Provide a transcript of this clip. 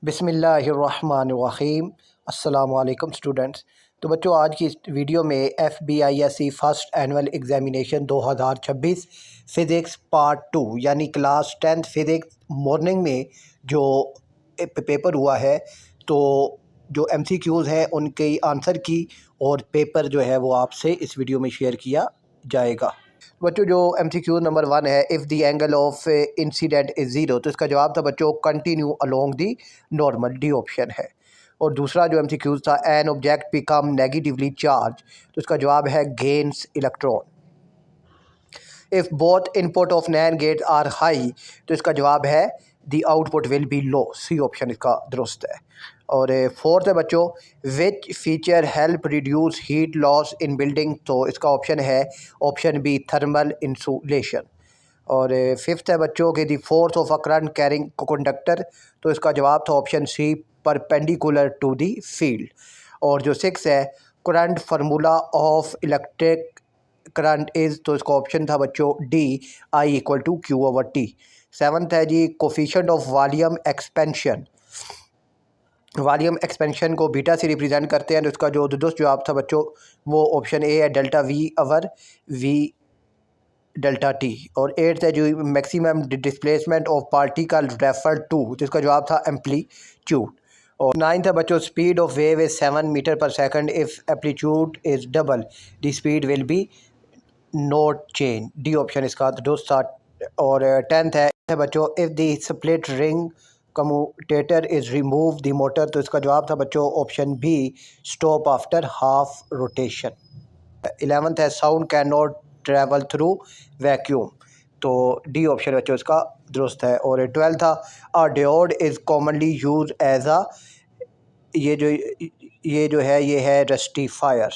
बिस्मिल्लाहिर्रहमानिर्रहीम। अस्सलामु अलैकुम स्टूडेंट्स। तो बच्चों, आज की इस वीडियो में FBISC first annual examination 2026 physics part 2 यानी क्लास 10th फ़िज़िक्स मॉर्निंग में जो पेपर हुआ है, तो जो MCQs हैं उनके आंसर की और पेपर जो है वो आपसे इस वीडियो में शेयर किया जाएगा। बच्चों, जो MCQ नंबर 1 है, if the angle of incident is zero, तो इसका जवाब था बच्चों continue along the normal, D option है। और दूसरा जो MCQ था, an object become negatively charge, तो इसका जवाब है gains electron. If both input of NAND gate are high, तो इसका जवाब है the output will be low, C option इसका दुरुस्त है। और फोर्थ है बच्चों, which feature help reduce heat loss in building, तो इसका ऑप्शन है ऑप्शन बी थर्मल इंसुलेशन। और फिफ्थ है बच्चों कि the force of a current carrying conductor, तो इसका जवाब था option C perpendicular to the field. और जो सिक्स है, current formula of electric current is, तो इसका ऑप्शन था बच्चों डी I = Q/T। सेवन्थ है जी, coefficient of volume expansion, volume expansion को बीटा से रिप्रेजेंट करते हैं, तो इसका जो दुरुस्त जवाब था बच्चों वो ऑप्शन ए है ΔV/V∆T। और एट्थ है जो maximum displacement of particle refer to, जिसका जवाब था एम्पलीट्यूड। और नाइन्थ है बच्चों, speed of wave is 7 meter पर second, if amplitude is double the speed will be not change, D option इसका दुरुस्त था। और टेंथ है बच्चों, if the split ring commutator is remove the motor, तो इसका जवाब था बच्चों option B stop after half rotation. 11th है, sound can not travel through vacuum, तो डी ऑप्शन बच्चों इसका दुरुस्त है। और 12th था, a diode is commonly use as a, ये जो है ये है रेक्टिफायर।